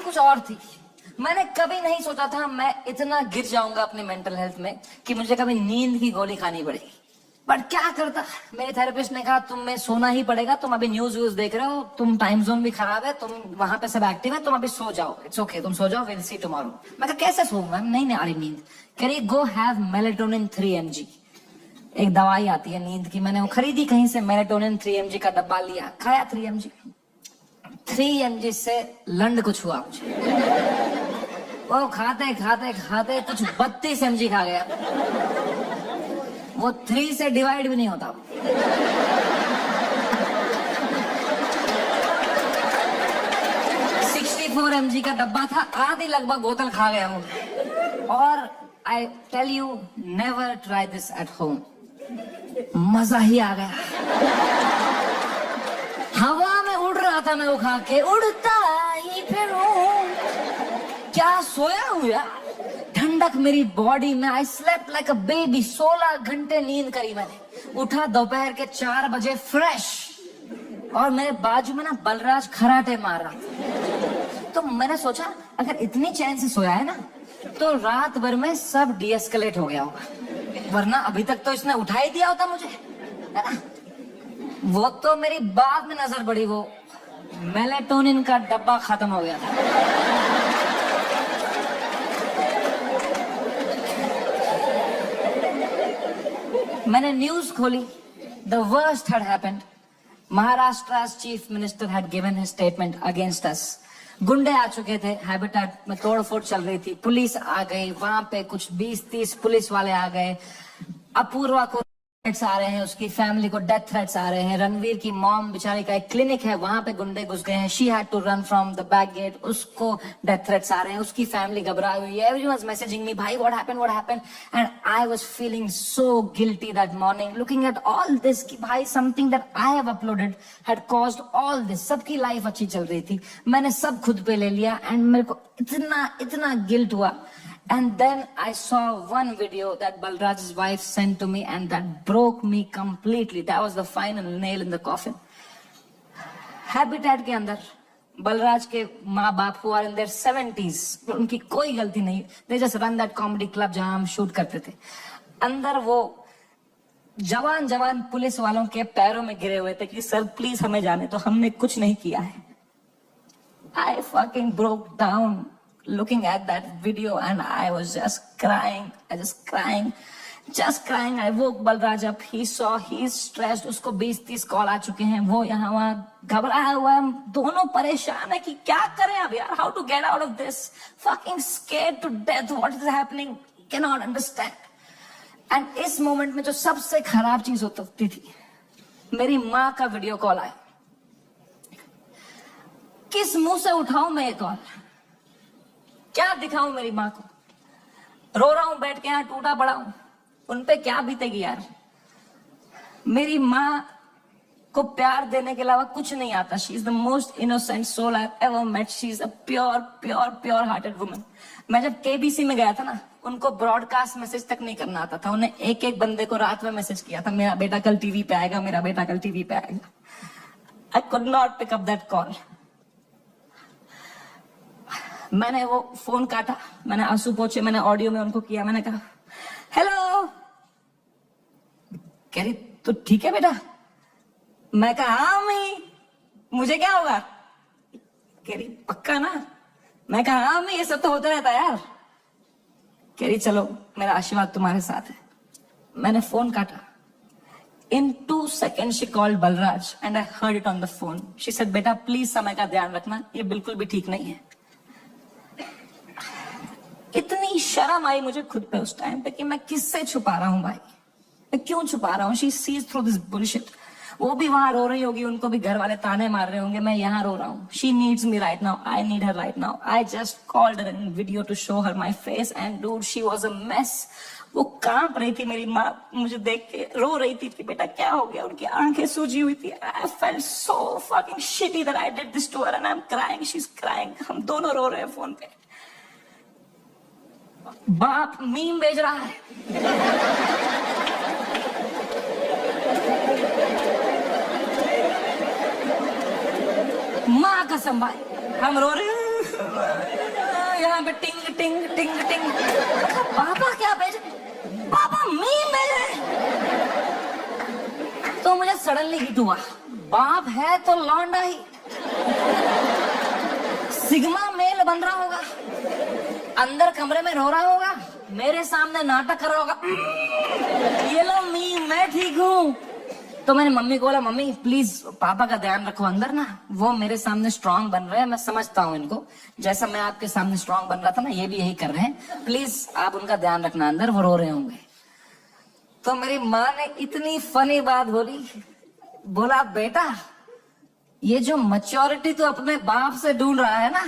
कुछ और थी। मैंने कभी नहीं सोचा था मैं इतना गिर जाऊंगा अपनी मेंटल हेल्थ में कि मुझे कभी नींद की गोली खानी पड़ेगी। बट क्या करता, मेरे थेरेपिस्ट ने कहा तुम्हें सोना ही पड़ेगा, तुम अभी न्यूज व्यूज देख रहे हो, तुम टाइम जोन भी खराब है, तुम वहां पे सब एक्टिव है, तुम अभी सो जाओ, इट्स ओके, तुम सो जाओ, विल सी टुमारो। मैं कहा कैसे सोऊंगा, नहीं आ रही नींद। कह रही गो हैव मेलेटोनिन 3 mg, एक दवाई आती है नींद की, मैंने वो खरीदी कहीं से, मेलेटोनिन 3 mg का डब्बा लिया, खाया 3 mg। 3 mg से लंड कुछ हुआ मुझे, वो खाते खाते खाते कुछ 32 mg खा गया। वो 3 से डिवाइड भी नहीं होता। 64 mg का डब्बा था, आधी लगभग बोतल खा गया हूं। और I tell you, never try this at home. मजा ही आ गया। हवा में उड़ रहा था मैं वो खा के, उड़ता ही फिरूं। क्या सोया हूं यार, ठंडक मेरी बॉडी में। I slept like a baby. 16 घंटे नींद करी मैंने। उठा दोपहर के 4 बजे फ्रेश, और मेरे बाजू में ना बलराज खराटे मार रहा था। तो मैंने सोचा अगर इतनी चैन से सोया है ना, तो रात भर में सब डीएस्केलेट हो गया होगा, वरना अभी तक तो इसने उठा ही दिया होता मुझे, है ना। वो तो मेरी बाद में नजर पड़ी, वो मेलेटोनिन का डब्बा खत्म हो गया था। मैंने न्यूज खोली, the worst had happened. Maharashtra's chief minister had given his statement against us. गुंडे आ चुके थे, हैबिटेट में तोड़फोड़ चल रही थी, पुलिस आ गई, वहां पे कुछ 20-30 पुलिस वाले आ गए। अपूर्वा को थ्रेट्स आ रहे हैं, उसकी फैमिली को डेथ थ्रेट्स आ रहे हैं। रणवीर की मॉम बेचारी का एक क्लिनिक है, वहां पे गुंडे घुस गए हैं। She had to run from the back gate, उसको डेथ थ्रेट्स आ रहे हैं, उसकी फैमिली घबराई हुई है। एवरीवन इज मैसेजिंग मी, भाई what happened. And I was feeling so guilty that morning, looking at all this कि भाई something that I have uploaded had caused all this. सबकी लाइफ अच्छी चल रही थी, मैंने सब खुद पे ले लिया, एंड मेरे को इतना गिल्ट हुआ। And then I saw one video that Balraj's wife sent to me, and that broke me completely. That was the final nail in the coffin. Habitat के अंदर बलराज के माँ बाप who are in their 70s, उनकी कोई गलती नहीं, they just run that comedy club जहां हम शूट करते थे। अंदर वो जवान पुलिस वालों के पैरों में गिरे हुए थे कि सर प्लीज हमें जाने तो, हमने कुछ नहीं किया है। I fucking broke down looking at that video, and I was just crying. I woke Balraj up. He saw, he's stressed. उसको 20-30 कॉल आ चुके हैं, वो यहाँ वहाँ घबराया हुआ है। दोनों परेशान है कि क्या करें अब यार, how to get out of this, fucking scared to death. What is happening? Cannot understand. And इस मोमेंट में जो सबसे खराब चीज होती थी, मेरी माँ का वीडियो कॉल आया। किस मुंह से उठाऊं मैं ये कॉल, क्या दिखाऊं मेरी माँ को। रो रहा हूं बैठ के यहाँ, टूटा पड़ा हूं, उनपे क्या बीतेगी यार। मेरी माँ को प्यार देने के अलावा कुछ नहीं आता। She is the most innocent soul I ever met. She is a pure hearted woman. मैं जब केबीसी में गया था ना, उनको ब्रॉडकास्ट मैसेज तक नहीं करना आता था। उन्हें एक बंदे को रात में मैसेज किया था, मेरा बेटा कल टीवी पे आएगा, मेरा बेटा कल टीवी पे आएगा। I could not pick up that call. मैंने वो फोन काटा, मैंने आंसू पोंछे, मैंने ऑडियो में उनको किया, मैंने कहा हेलो। कह रही तो ठीक है बेटा। मैं कहा हाँ मम्मी, मुझे क्या होगा। कह रही पक्का ना। मैं कहा हाँ मम्मी, ये सब तो होता रहता है यार। कह रही चलो मेरा आशीर्वाद तुम्हारे साथ है। मैंने फोन काटा। In 2 seconds she called Balraj and I heard it on the phone. She said बेटा प्लीज समय का ध्यान रखना, ये बिल्कुल भी ठीक नहीं है। इतनी शर्म आई मुझे खुद पे उस टाइम पे कि मैं किससे छुपा रहा हूं भाई, मैं क्यों छुपा रहा हूं। She sees through this bullshit. वो भी वहां रो रही होगी, उनको भी घर वाले ताने मार रहे होंगे, मैं यहाँ रो रहा हूँ। She needs me right now, I need her right now. I just called her in video to show her my face, and dude she was a mess. वो कांप रही थी, मेरी माँ मुझे देख के रो रही थी कि बेटा क्या हो गया। उनकी आंखें सूजी हुई थी। I felt so fucking shitty that I did this to her and I am crying, she is crying. हम दोनों रो रहे हैं फोन पे। बाप मीम भेज रहा है, माँ कसम भाई हम रो रहे हैं। यहाँ पे टिंग टिंग टिंग टिंग। पापा क्या भेजे? पापा मीम भेजे। तो मुझे सडनली हिट हुआ, बाप है तो लौंडा ही सिग्मा मेल बन रहा होगा, अंदर कमरे में रो रहा होगा, मेरे सामने नाटक कर रहा होगा, ये लो मीम मैं ठीक हूँ। तो मैंने मम्मी को बोला, मम्मी प्लीज पापा का ध्यान रखो अंदर ना, वो मेरे सामने स्ट्रांग बन रहे हैं, मैं समझता हूँ इनको, जैसा मैं आपके सामने स्ट्रांग बन रहा था ना, ये भी यही कर रहे हैं, प्लीज आप उनका ध्यान रखना, अंदर वो रो रहे होंगे। तो मेरी माँ ने इतनी फनी बात बोली, बोला बेटा ये जो मैच्योरिटी तो अपने बाप से ढूंढ रहा है ना,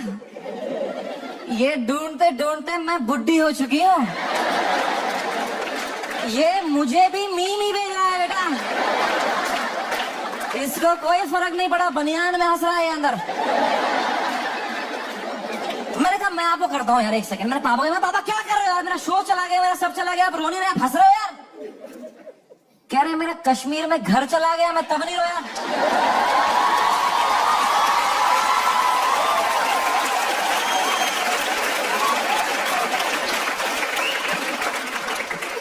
ये ढूंढते ढूंढते मैं बुढ़ी हो चुकी हूँ, ये मुझे भी मीम ही भेज रहा है बेटा, इसको कोई फर्क नहीं पड़ा, बनियान में हंस रहा है अंदर। मैंने कहा मैं आपको करता हूँ यार, एक सेकंड। मेरे पापा मैं पापा क्या कर रहे हो यार, मेरा शो चला गया, मेरा सब चला गया, आप रो नहीं रहे, आप हंस रहे हो यार। कह रहे मेरा कश्मीर में घर चला गया, मैं तब नहीं रोया।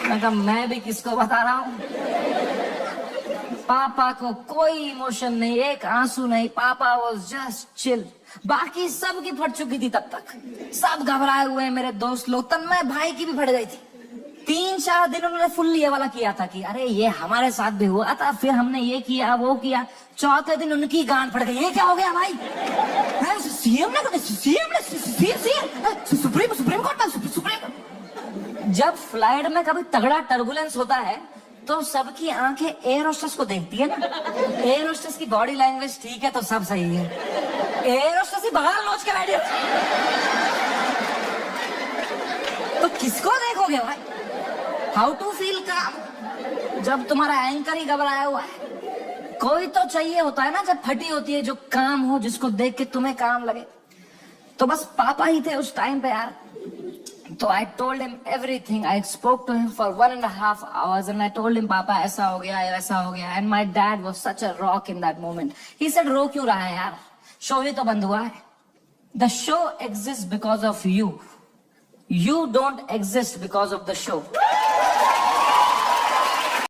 मैं कहा मैं भी किसको बता रहा हूँ, पापा को कोई इमोशन नहीं, एक आंसू नहीं, पापा वाज जस्ट चिल। बाकी सब की फट चुकी थी तब तक, सब घबराए हुए हैं, मेरे दोस्त लोग, तन्मय भाई की भी फट गई थी। 3-4 दिन उन्होंने फुल ये वाला किया था कि अरे ये हमारे साथ भी हुआ था, फिर हमने ये किया वो किया। चौथे दिन उनकी गांड फट गई, ये क्या हो गया भाई, सीएम सुप्रीम कोर्ट में सुप्रीम। जब फ्लाइट में कभी तगड़ा टर्बुलेंस होता है तो सबकी आंखें एयर होस्टेस को देखती है ना, एयर होस्टेस की बॉडी लैंग्वेज ठीक है तो सब सही है, एयर होस्टेस ही बगाल नोच के बैठे, तो किसको देखोगे भाई। हाउ टू फील काम, जब तुम्हारा एंकर ही घबराया हुआ है, कोई तो चाहिए होता है ना जब फटी होती है, जो काम हो, जिसको देख के तुम्हें काम लगे। तो बस पापा ही थे उस टाइम पे यार। तो I told him everything. I spoke to him for 1.5 hours and I told him, पापा ऐसा हो गया, ऐसा हो गया. And my dad was such a rock in that moment. He said, रो क्यों रहा है यार, शो ही तो बंद हुआ है. The show exists because of you. You don't exist because of the show.